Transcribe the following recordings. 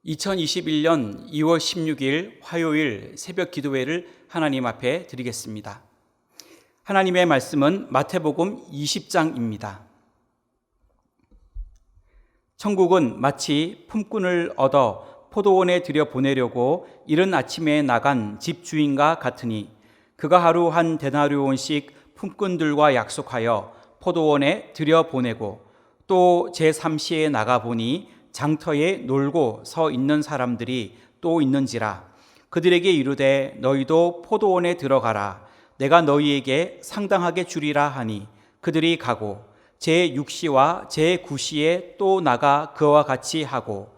2021년 2월 16일 화요일 새벽 기도회를 하나님 앞에 드리겠습니다. 하나님의 말씀은 마태복음 20장입니다. 천국은 마치 품꾼을 얻어 포도원에 들여보내려고 이른 아침에 나간 집주인과 같으니 그가 하루 한 데나리온씩 품꾼들과 약속하여 포도원에 들여보내고 또 제3시에 나가보니 장터에 놀고 서 있는 사람들이 또 있는지라. 그들에게 이르되 너희도 포도원에 들어가라. 내가 너희에게 상당하게 주리라 하니 그들이 가고 제6시와 제9시에 또 나가 그와 같이 하고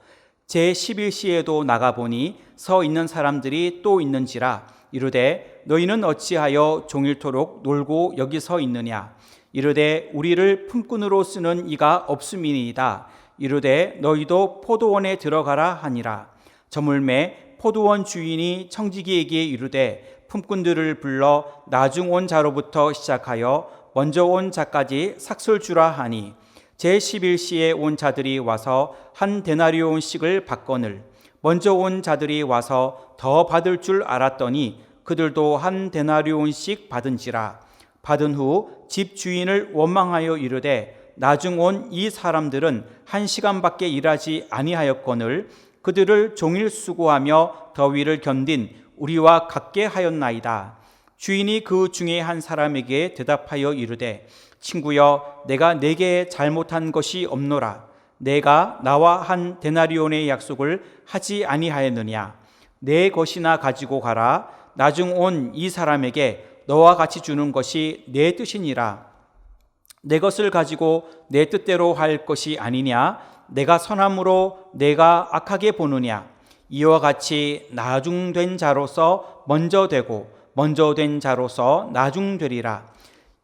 제11시에도 나가보니 서 있는 사람들이 또 있는지라. 이르되 너희는 어찌하여 종일토록 놀고 여기 서 있느냐. 이르되 우리를 품꾼으로 쓰는 이가 없음이니이다. 이르되 너희도 포도원에 들어가라 하니라. 저물매 포도원 주인이 청지기에게 이르되 품꾼들을 불러 나중 온 자로부터 시작하여 먼저 온 자까지 삭설 주라 하니 제11시에 온 자들이 와서 한 데나리온씩을 받거늘 먼저 온 자들이 와서 더 받을 줄 알았더니 그들도 한 데나리온씩 받은지라. 받은 후 집 주인을 원망하여 이르되 나중 온 이 사람들은 1시간밖에 일하지 아니하였거늘 그들을 종일 수고하며 더위를 견딘 우리와 같게 하였나이다. 주인이 그 중에 한 사람에게 대답하여 이르되 친구여, 내가 네게 잘못한 것이 없노라. 내가 나와 한 데나리온의 약속을 하지 아니하였느냐. 내 것이나 가지고 가라. 나중 온 이 사람에게 너와 같이 주는 것이 내 뜻이니라. 내 것을 가지고 내 뜻대로 할 것이 아니냐. 내가 선함으로 내가 악하게 보느냐. 이와 같이 나중된 자로서 먼저 되고 먼저 된 자로서 나중되리라.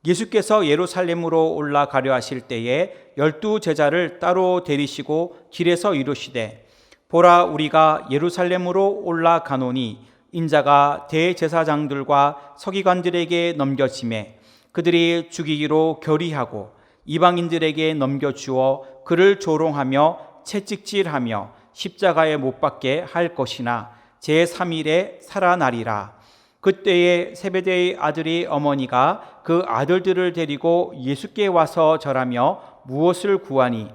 예수께서 예루살렘으로 올라가려 하실 때에 12 제자를 따로 데리시고 길에서 이르시되 보라, 우리가 예루살렘으로 올라가노니 인자가 대제사장들과 서기관들에게 넘겨지매 그들이 죽이기로 결의하고 이방인들에게 넘겨주어 그를 조롱하며 채찍질하며 십자가에 못 박게 할 것이나 제3일에 살아나리라. 그때에 세베대의 아들의 어머니가 그 아들들을 데리고 예수께 와서 절하며 무엇을 구하니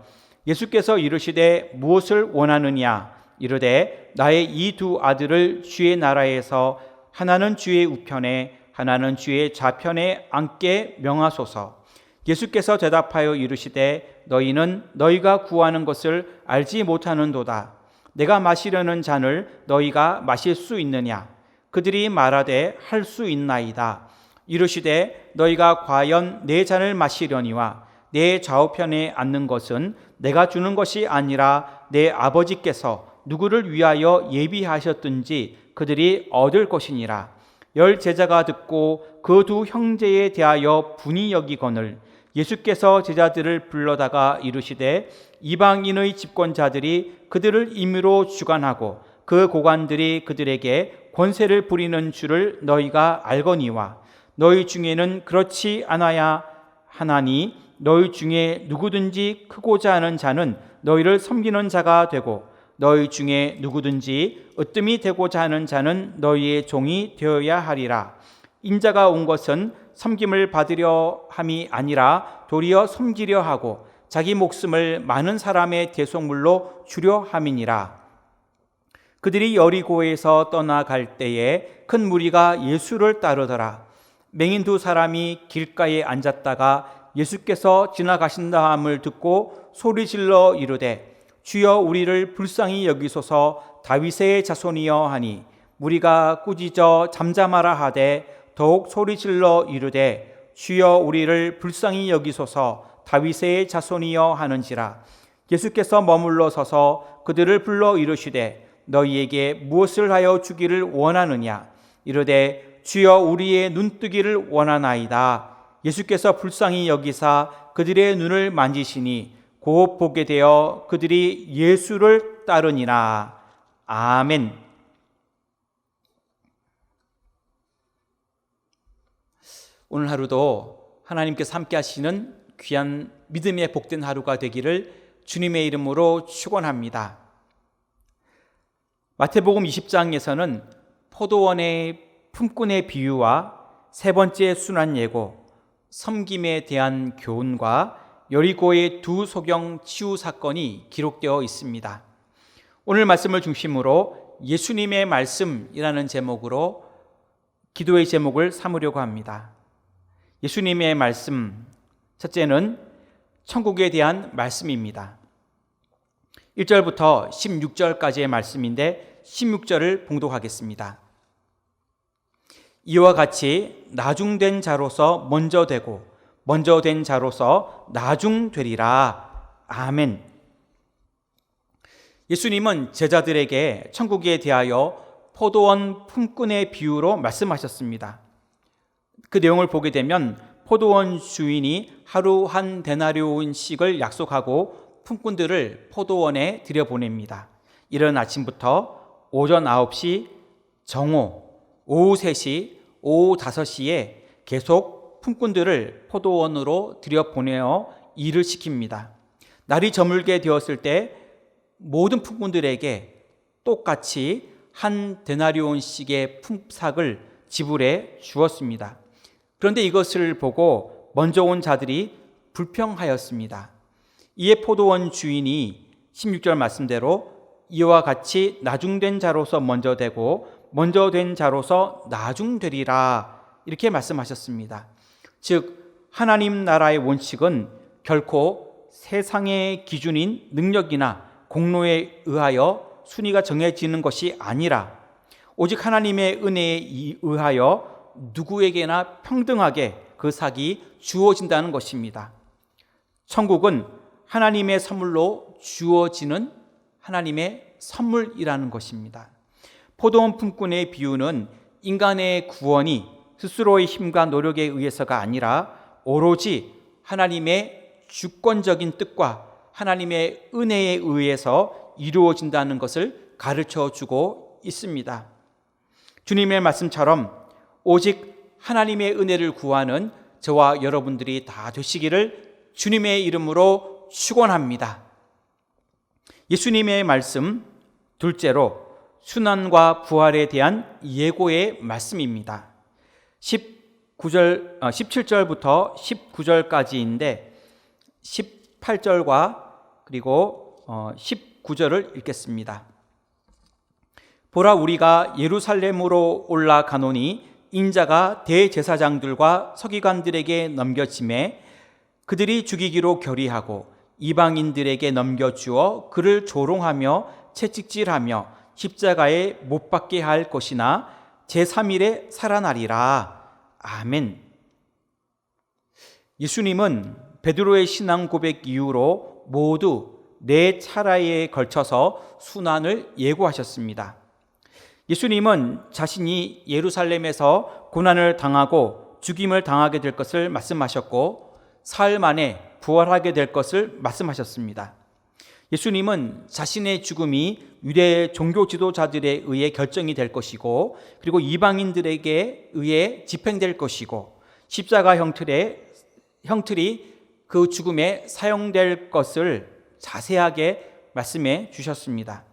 예수께서 이르시되 무엇을 원하느냐. 이르되 나의 이 두 아들을 주의 나라에서 하나는 주의 우편에 하나는 주의 좌편에 앉게 명하소서. 예수께서 대답하여 이르시되 너희는 너희가 구하는 것을 알지 못하는도다. 내가 마시려는 잔을 너희가 마실 수 있느냐. 그들이 말하되 할 수 있나이다. 이르시되 너희가 과연 내 잔을 마시려니와 내 좌우편에 앉는 것은 내가 주는 것이 아니라 내 아버지께서 누구를 위하여 예비하셨든지 그들이 얻을 것이니라. 10 제자가 듣고 그 두 형제에 대하여 분이 여기거늘 예수께서 제자들을 불러다가 이르시되 이방인의 집권자들이 그들을 임의로 주관하고 그 고관들이 그들에게 권세를 부리는 줄을 너희가 알거니와 너희 중에는 그렇지 않아야 하나니 너희 중에 누구든지 크고자 하는 자는 너희를 섬기는 자가 되고 너희 중에 누구든지 으뜸이 되고자 하는 자는 너희의 종이 되어야 하리라. 인자가 온 것은 섬김을 받으려 함이 아니라 도리어 섬기려 하고 자기 목숨을 많은 사람의 대속물로 주려 함이니라. 그들이 여리고에서 떠나갈 때에 큰 무리가 예수를 따르더라. 맹인 2 사람이 길가에 앉았다가 예수께서 지나가신다함을 듣고 소리질러 이르되 주여, 우리를 불쌍히 여기소서. 다윗의 자손이여 하니 무리가 꾸짖어 잠잠하라 하되 더욱 소리질러 이르되 주여, 우리를 불쌍히 여기소서. 다윗의 자손이여 하는지라. 예수께서 머물러 서서 그들을 불러 이르시되 너희에게 무엇을 하여 주기를 원하느냐. 이르되 주여, 우리의 눈뜨기를 원하나이다. 예수께서 불쌍히 여기사 그들의 눈을 만지시니 곧 보게 되어 그들이 예수를 따르니라. 아멘. 오늘 하루도 하나님께서 함께 하시는 귀한 믿음의 복된 하루가 되기를 주님의 이름으로 축원합니다. 마태복음 20장에서는 포도원의 품꾼의 비유와 세 번째 순환 예고, 섬김에 대한 교훈과 여리고의 두 소경 치유 사건이 기록되어 있습니다. 오늘 말씀을 중심으로 예수님의 말씀이라는 제목으로 기도의 제목을 삼으려고 합니다. 예수님의 말씀, 첫째는 천국에 대한 말씀입니다. 1절부터 16절까지의 말씀인데 16절을 봉독하겠습니다. 이와 같이 나중된 자로서 먼저 되고 먼저 된 자로서 나중되리라. 아멘. 예수님은 제자들에게 천국에 대하여 포도원 품꾼의 비유로 말씀하셨습니다. 그 내용을 보게 되면 포도원 주인이 하루 한 데나리온씩을 약속하고 품꾼들을 포도원에 들여보냅니다. 이른 아침부터 오전 9시, 정오, 오후 3시, 오후 5시에 계속 품꾼들을 포도원으로 들여보내어 일을 시킵니다. 날이 저물게 되었을 때 모든 품꾼들에게 똑같이 한 데나리온씩의 품삯을 지불해 주었습니다. 그런데 이것을 보고 먼저 온 자들이 불평하였습니다. 이에 포도원 주인이 16절 말씀대로 이와 같이 나중된 자로서 먼저 되고 먼저 된 자로서 나중되리라 이렇게 말씀하셨습니다. 즉 하나님 나라의 원칙은 결코 세상의 기준인 능력이나 공로에 의하여 순위가 정해지는 것이 아니라 오직 하나님의 은혜에 의하여 누구에게나 평등하게 그 삭이 주어진다는 것입니다. 천국은 하나님의 선물로 주어지는 하나님의 선물이라는 것입니다. 포도원 품꾼의 비유는 인간의 구원이 스스로의 힘과 노력에 의해서가 아니라 오로지 하나님의 주권적인 뜻과 하나님의 은혜에 의해서 이루어진다는 것을 가르쳐 주고 있습니다. 주님의 말씀처럼 오직 하나님의 은혜를 구하는 저와 여러분들이 다 되시기를 주님의 이름으로 축원합니다. 예수님의 말씀 둘째로 순환과 부활에 대한 예고의 말씀입니다. 17절부터 19절까지인데 18절과 그리고 19절을 읽겠습니다. 보라, 우리가 예루살렘으로 올라가노니 인자가 대제사장들과 서기관들에게 넘겨짐에 그들이 죽이기로 결의하고 이방인들에게 넘겨주어 그를 조롱하며 채찍질하며 십자가에 못 박게 할 것이나 제3일에 살아나리라. 아멘. 예수님은 베드로의 신앙 고백 이후로 모두 4차례에 걸쳐서 순환을 예고하셨습니다. 예수님은 자신이 예루살렘에서 고난을 당하고 죽임을 당하게 될 것을 말씀하셨고 사흘 만에 부활하게 될 것을 말씀하셨습니다. 예수님은 자신의 죽음이 유대 종교 지도자들에 의해 결정이 될 것이고 그리고 이방인들에게 의해 집행될 것이고 십자가 형틀이 그 죽음에 사용될 것을 자세하게 말씀해 주셨습니다.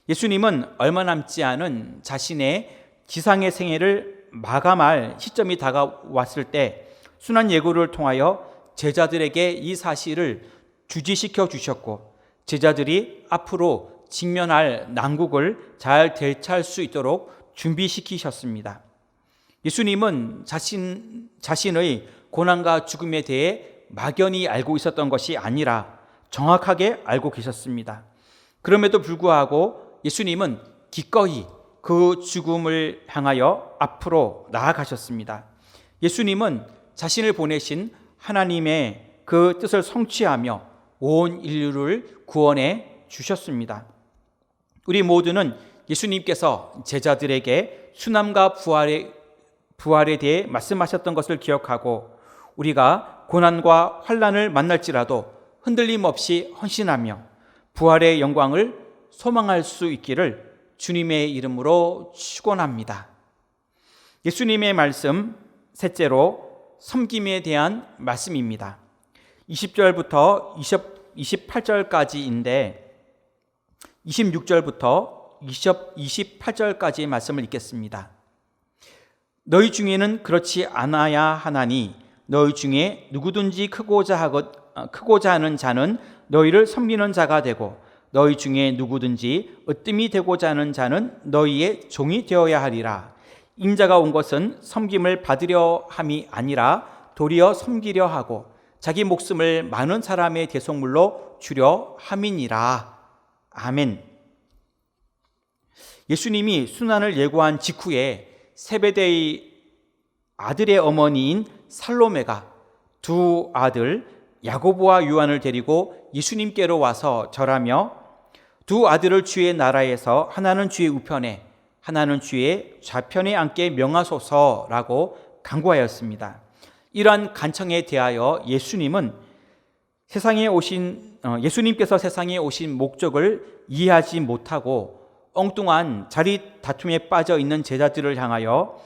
예수님은 얼마 남지 않은 자신의 지상의 생애를 마감할 시점이 다가왔을 때 순환 예고를 통하여 제자들에게 이 사실을 주지시켜 주셨고 제자들이 앞으로 직면할 난국을 잘 대처할 수 있도록 준비시키셨습니다. 예수님은 자신의 고난과 죽음에 대해 막연히 알고 있었던 것이 아니라 정확하게 알고 계셨습니다. 그럼에도 불구하고 예수님은 기꺼이 그 죽음을 향하여 앞으로 나아가셨습니다. 예수님은 자신을 보내신 하나님의 그 뜻을 성취하며 온 인류를 구원해 주셨습니다. 우리 모두는 예수님께서 제자들에게 순환과 부활에 대해 말씀하셨던 것을 기억하고 우리가 고난과 환난을 만날지라도 흔들림 없이 헌신하며 부활의 영광을 소망할 수 있기를 주님의 이름으로 축원합니다. 예수님의 말씀 셋째로 섬김에 대한 말씀입니다. 20절부터 28절까지인데 26절부터 28절까지의 말씀을 읽겠습니다. 너희 중에는 그렇지 않아야 하나니 너희 중에 누구든지 크고자 하는 자는 너희를 섬기는 자가 되고 너희 중에 누구든지 으뜸이 되고자 하는 자는 너희의 종이 되어야 하리라. 인자가 온 것은 섬김을 받으려 함이 아니라 도리어 섬기려 하고 자기 목숨을 많은 사람의 대속물로 주려 함이니라. 아멘. 예수님이 순환을 예고한 직후에 세베대의 아들의 어머니인 살로메가 두 아들 야고보와 요한을 데리고 예수님께로 와서 절하며 두 아들을 주의 나라에서 하나는 주의 우편에 하나는 주의 좌편에 앉게 명하소서라고 간구하였습니다. 이러한 간청에 대하여 예수님께서 세상에 오신 목적을 이해하지 못하고 엉뚱한 자리 다툼에 빠져 있는 제자들을 향하여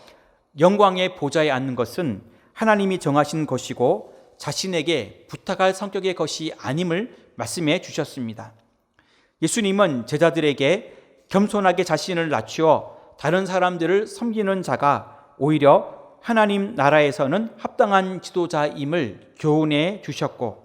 영광의 보좌에 앉는 것은 하나님이 정하신 것이고 자신에게 부탁할 성격의 것이 아님을 말씀해 주셨습니다. 예수님은 제자들에게 겸손하게 자신을 낮추어 다른 사람들을 섬기는 자가 오히려 하나님 나라에서는 합당한 지도자임을 교훈해 주셨고,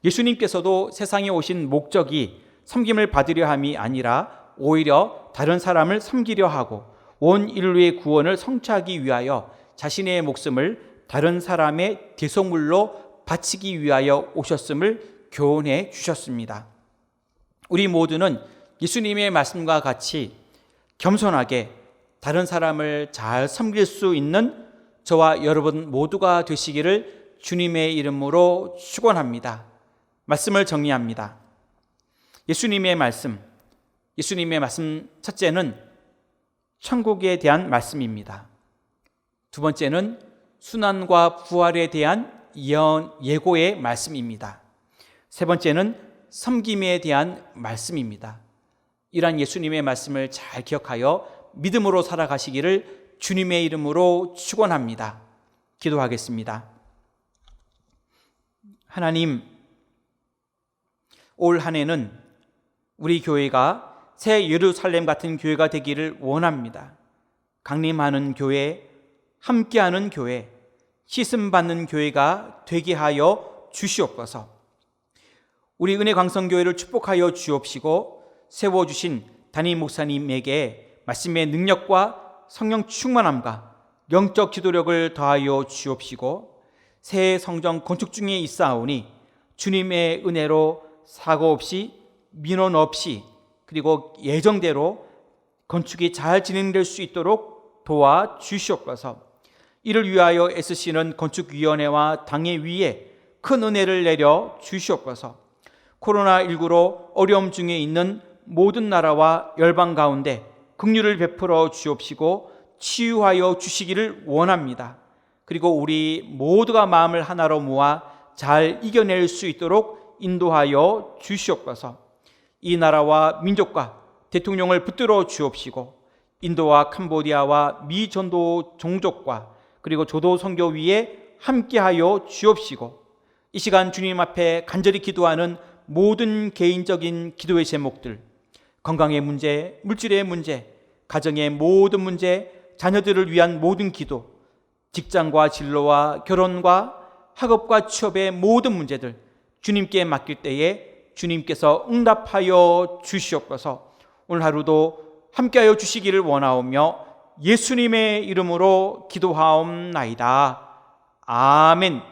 예수님께서도 세상에 오신 목적이 섬김을 받으려 함이 아니라 오히려 다른 사람을 섬기려 하고 온 인류의 구원을 성취하기 위하여 자신의 목숨을 다른 사람의 대속물로 바치기 위하여 오셨음을 교훈해 주셨습니다. 우리 모두는 예수님의 말씀과 같이 겸손하게 다른 사람을 잘 섬길 수 있는 저와 여러분 모두가 되시기를 주님의 이름으로 축원합니다. 말씀을 정리합니다. 예수님의 말씀 첫째는 천국에 대한 말씀입니다. 두 번째는 순환과 부활에 대한 예고의 말씀입니다. 세 번째는 섬김에 대한 말씀입니다. 이러한 예수님의 말씀을 잘 기억하여 믿음으로 살아가시기를 주님의 이름으로 축원합니다. 기도하겠습니다. 하나님, 올 한 해는 우리 교회가 새 예루살렘 같은 교회가 되기를 원합니다. 강림하는 교회, 함께하는 교회, 씻음받는 교회가 되게 하여 주시옵소서. 우리 은혜광성교회를 축복하여 주옵시고 세워주신 담임 목사님에게 말씀의 능력과 성령 충만함과 영적 기도력을 더하여 주옵시고 새 성전 건축 중에 있사오니 주님의 은혜로 사고 없이 민원 없이 그리고 예정대로 건축이 잘 진행될 수 있도록 도와주시옵소서. 이를 위하여 애쓰시는 건축위원회와 당회위에 큰 은혜를 내려 주시옵소서. 코로나19로 어려움 중에 있는 모든 나라와 열방 가운데 긍휼을 베풀어 주옵시고 치유하여 주시기를 원합니다. 그리고 우리 모두가 마음을 하나로 모아 잘 이겨낼 수 있도록 인도하여 주시옵소서. 이 나라와 민족과 대통령을 붙들어 주옵시고 인도와 캄보디아와 미전도 종족과 그리고 조도 선교위에 함께하여 주옵시고 이 시간 주님 앞에 간절히 기도하는 모든 개인적인 기도의 제목들, 건강의 문제, 물질의 문제, 가정의 모든 문제, 자녀들을 위한 모든 기도, 직장과 진로와 결혼과 학업과 취업의 모든 문제들 주님께 맡길 때에 주님께서 응답하여 주시옵소서. 오늘 하루도 함께하여 주시기를 원하오며 예수님의 이름으로 기도하옵나이다. 아멘.